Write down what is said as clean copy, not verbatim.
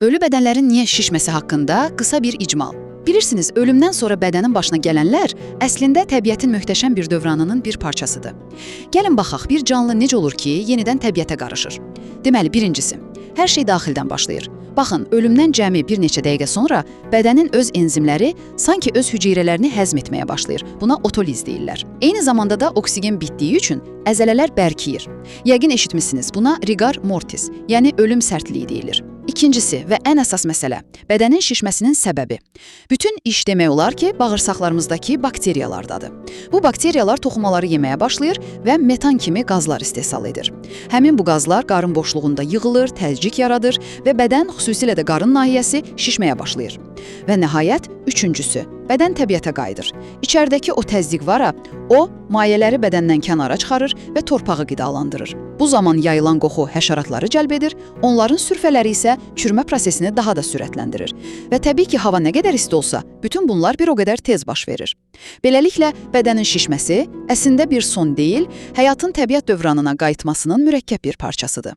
Ölü bədənlərin niyə şişməsi haqqında qısa bir icmal. Bilirsiniz, ölümdən sonra bədənin başına gələnlər əslində təbiətin möhtəşəm bir dövranının bir parçasıdır. Gəlin baxaq, bir canlı necə olur ki, yenidən təbiətə qarışır. Deməli, birincisi, hər şey daxildən başlayır. Baxın, ölümdən cəmi bir neçə dəqiqə sonra bədənin öz enzimləri sanki öz hüceyrələrini həzm etməyə başlayır. Buna otoliz deyirlər. Eyni zamanda da oksigen bitdiyi üçün əzələlər bərkiyir. Yəqin eşitmisiniz, buna rigor mortis, yəni ölüm sərtliyi deyilir. İkincisi və ən əsas məsələ, bədənin şişməsinin səbəbi. Bütün iş demək olar ki, bağırsaqlarımızdakı bakteriyalardadır. Bu bakteriyalar toxumaları yeməyə başlayır və metan kimi qazlar istehsal edir. Həmin bu qazlar qarın boşluğunda yığılır, təzcik yaradır və bədən, xüsusilə də qarın nahiyəsi şişməyə başlayır. Və nəhayət, üçüncüsü, bədən təbiətə qayıdır. İçəridəki o təzyiq vara, o, mayələri bədəndən kənara çıxarır və torpağı qidalandırır. Bu zaman yayılan qoxu həşəratları cəlb edir, onların sürfələri isə çürümə prosesini daha da sürətləndirir. Və təbii ki, hava nə qədər isti olsa, bütün bunlar bir o qədər tez baş verir. Beləliklə, bədənin şişməsi əslində bir son deyil, həyatın təbiət dövranına qayıtmasının mürəkkəb bir parçasıdır.